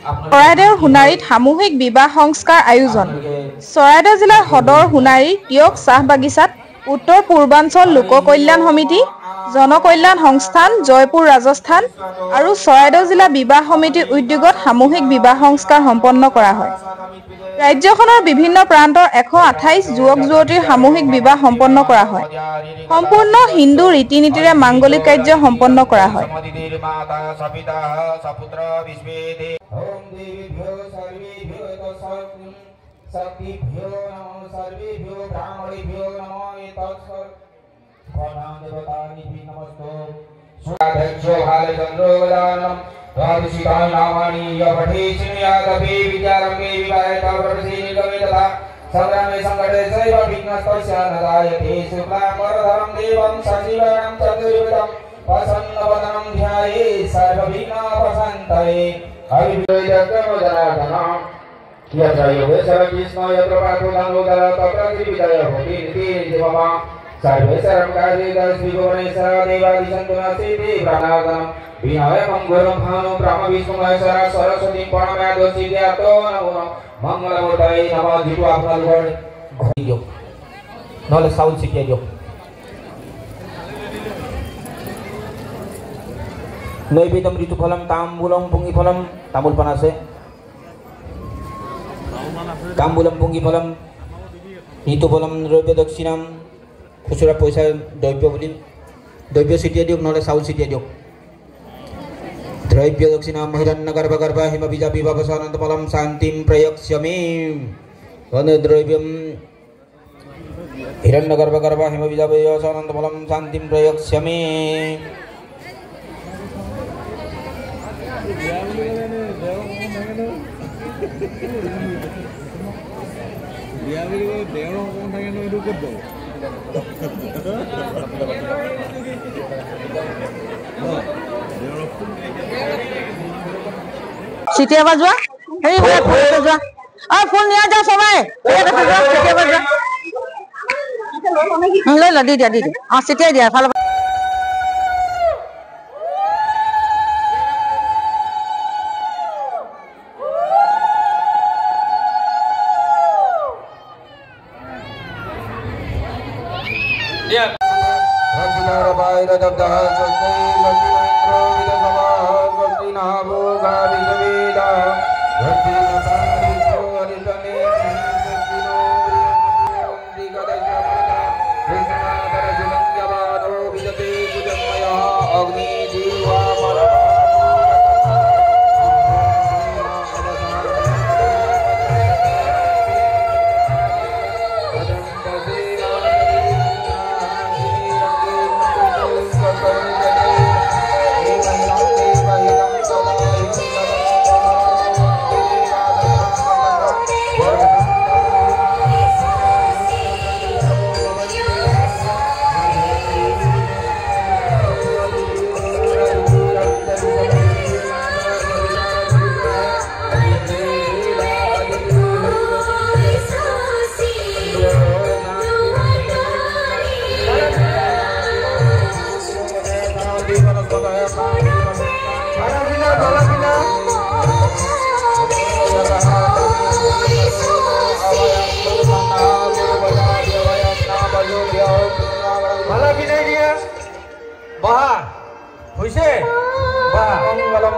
চৰাইদেউৰ সোণাৰীত সামূহিক বিবাহ সংস্কাৰ আয়োজন। চৰাইদেউ জিলাৰ সদৰ সোণাৰীৰ তিয়ক চাহ বাগিচাত উত্তৰ পূৰ্বাঞ্চল লোক কল্যাণ সমিতি, জনকল্যাণ সংস্থান, জয়পুৰ ৰাজস্থান আৰু চৰাইদেউ জিলা বিবাহ সমিতিৰ উদ্যোগত সামূহিক বিবাহ সংস্কাৰ সম্পন্ন কৰা হয়। ৰাজ্যখনৰ বিভিন্ন প্ৰান্তৰ 128 যুৱক-যুৱতীৰ সামূহিক বিবাহ সম্পন্ন কৰা হয়। সম্পূৰ্ণ হিন্দু ৰীতি-নীতিৰে মাংগলিক কাৰ্য সম্পন্ন কৰা হয়। संग्रामे संकटे सैव विघ्नस्तस्य नदायते शुक्लाम्बरधरं देवं सजीवनं चतुर्विधं प्रसन्नवदनं ध्याये सर्वविघ्नोपशान्तये अभिवेदकमजनार्दनं यत्र योगेश्वर कृष्ण यत्र पार्थोधनोदर तत्र श्रीविजय होति निति मम सर्वेश्वरं कार्यदर्शिभुवनेश्वर देवादिशन्तुनस्ति प्रणादनं विनयं गुरुं भानु ब्रह्म विष्णु महेश्वर सरस्वती प्रणम्यादोषिद्यातो नमो मंगलमूर्तये नमः। जितु आपनालोকৰ ঘড়ি দিয়ক নহলে চাউল ছিটিয়াই দিয়ক। নৈবেদ্যম ঋতুফলম তাম্বুলম পুঙ্গিফলম, তামোল পাণ আছে, তাম্বুলম পুঙ্গিফলম ঋতুফলম দ্ৰব্য দক্ষিণাম, খুচুৰা পইচা দ্ৰব্য বুলি দ্ৰব্য ছিটিয়াই দিয়ক নহলে চাউল ছিটিয়াই দিয়ক। द्रव्य दक्षिणां हिरण्यगर्भ गर्भ हिम बीज विभवसानन्दमलं शान्तिं प्रयक्ष्यामि। द्रव्यं हिरण्यगर्भ गर्भ हिम बीज विभवसानन्दमलं शान्तिं प्रयक्ष्यामि। চিটিয়াবা যোৱা হেৰি যোৱা ফুল নিয়া যাওঁ সবাই চিটিয়াবা যোৱা লৈ ল দি দিয়া চিটিয়াই দিয়া এফালৰ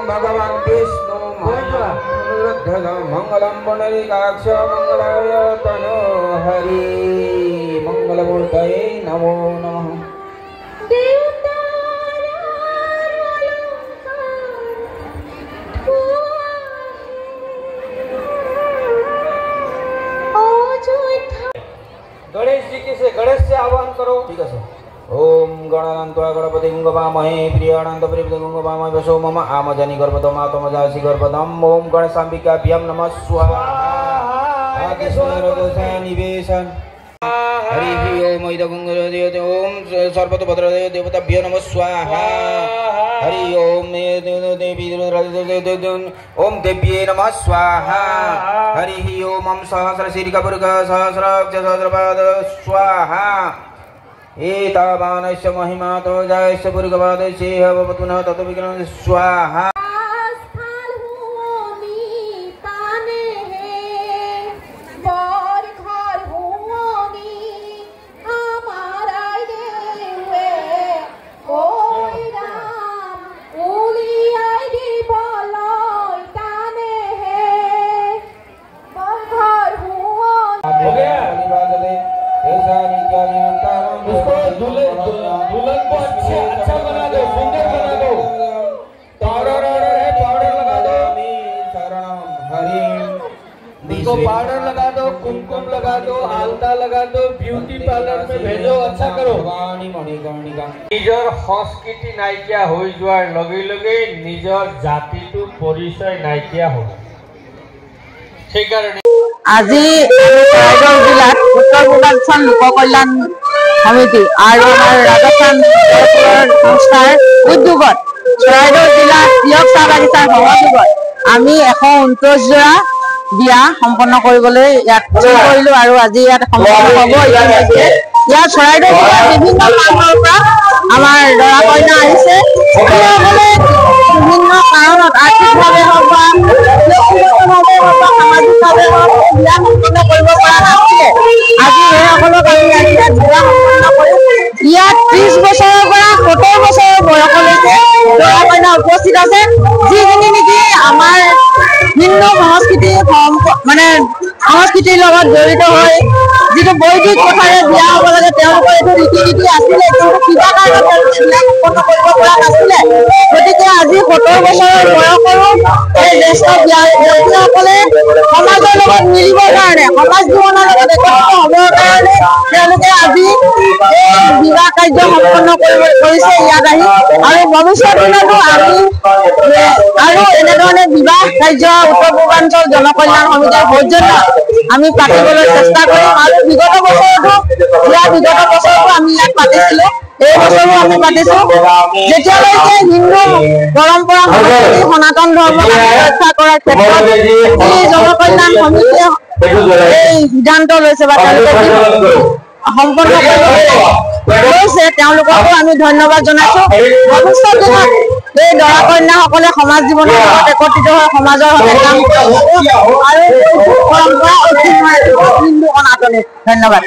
भगवान विष्णु मंगलम पुंडरीकाक्ष मंगलाय तनो हरि मंगलमूर्तये नमो नमः। गणेश जी के से गणेश से आह्वान करो। ठीक है। ओम गणानंत्वा गणपतिं गवामहे प्रियानंद प्रियं गवामहे वसो मम आमजनि गर्भतो मातमजासि गर्भदम्। ओम गणेशाम्बिकाभ्यां नमः स्वाहा। निवेशन हरि ओम इदगुंगदेवते ओम सर्वतोभद्रदेव देवताभ्यो नमः स्वाहा। हरि ओम देवी ओम देव्ये नमः स्वाहा। हरि ओम सहस्रशीर्षपुरुष सहस्राक्ष सहस्रपाद स्वाहा। एतावानस्य महिमातो जायस्य पुरुषपादस्य भवतु न ततो विघ्नं स्वाहा। उनको पाउडर लगा दो, कुमकुम लगा दो, आलता लगा दो, ब्यूटी पार्लर में भेजो, अच्छा करो। निजर संस्कृति नाइकिया हो जोৱাৰ লগে লগে নিজৰ জাতিটো পৰিচয় নাইকিয়া হ'ব। সেইকাৰণে আজি চৰাইদেউ জিলাত উত্তৰ পূৰ্বাঞ্চল লোক কল্যাণ সমিতি আৰু আমাৰ ৰাজস্থান সংস্থাৰ উদ্যোগত চৰাইদেউ জিলা তিয়ক চাহ বাগিচাৰ সহযোগত আমি 129 জোৰা বিয়া সম্পন্ন কৰিবলৈ ইয়াত কৰিলো আৰু আজি ইয়াত সম্পন্ন হ'ব। ইয়াত চৰাইদেউ জিলাৰ বিভিন্ন প্ৰান্তৰ পৰা আমাৰ দৰা কইনা আহিছে। বিভিন্ন কাৰণত আৰ্থিকভাৱে হওক বা ব্যক্তিগতভাৱে হওক বা সামাজিকভাৱে হওক বিয়া সম্পন্ন কৰিব পৰা নাছিলে। আজি সেইসকলক আমি ইয়াত বিয়া সম্পন্ন কৰিম। ইয়াত 30 বছৰৰ পৰা 70 বছৰৰ বয়সলৈকে দৰা কইনা উপস্থিত আছে, যিখিনি নেকি আমাৰ হিন্দু সংস্কৃতিৰ লগত জড়িত হৈ যিটো বৈদিক কথাৰে বিয়া হ'ব লাগে তেওঁলোকৰ এইটো ৰীতি নীতি আছিলে, কিন্তু কিবা কাৰণত বিয়া সম্পন্ন কৰিব পৰা নাছিলে। গতিকে আজি 70 বছৰৰ বয়সৰো এই জ্যেষ্ঠ ব্যক্তিসকলে সমাজৰ লগত মিলিবৰ কাৰণে, সমাজ জীৱনৰ লগত একত্ৰিত হ'বৰ কাৰণে তেওঁলোকে আজি এই বিবাহ কাৰ্য সম্পন্ন কৰিছে ইয়াত আহি। আৰু ভৱিষ্যত দিনতো আমি আৰু এনেধৰণে বিবাহ কাৰ্য উত্তৰ পূৰ্বাঞ্চল জনকল্যাণ সমিতিৰ সৌজন্যত আমি পাতিবলৈ চেষ্টা কৰিম। আৰু বিগত বছৰতো আমি ইয়াত পাতিছিলো, এই বছৰো আমি পাতিছো। যেতিয়ালৈকে হিন্দু পৰম্পৰা সংস্কৃতি সনাতন ধৰ্মক ৰক্ষা কৰাৰ ক্ষেত্ৰত এই জনকল্যাণ সমিতিয়ে এই সিদ্ধান্ত লৈছে বা তেওঁলোকে সম্পন্ন লৈছে, তেওঁলোককো আমি ধন্যবাদ জনাইছো। ভৱিষ্যত দিনত এই দৰা কন্যাসকলে সমাজ জীৱনৰ লগত একত্ৰিত হৈ সমাজৰ হকে কাম কৰিব আৰু পৰম্পৰা অক্ষুণ্ণ ৰাখিব হিন্দু সনাতনে। ধন্যবাদ।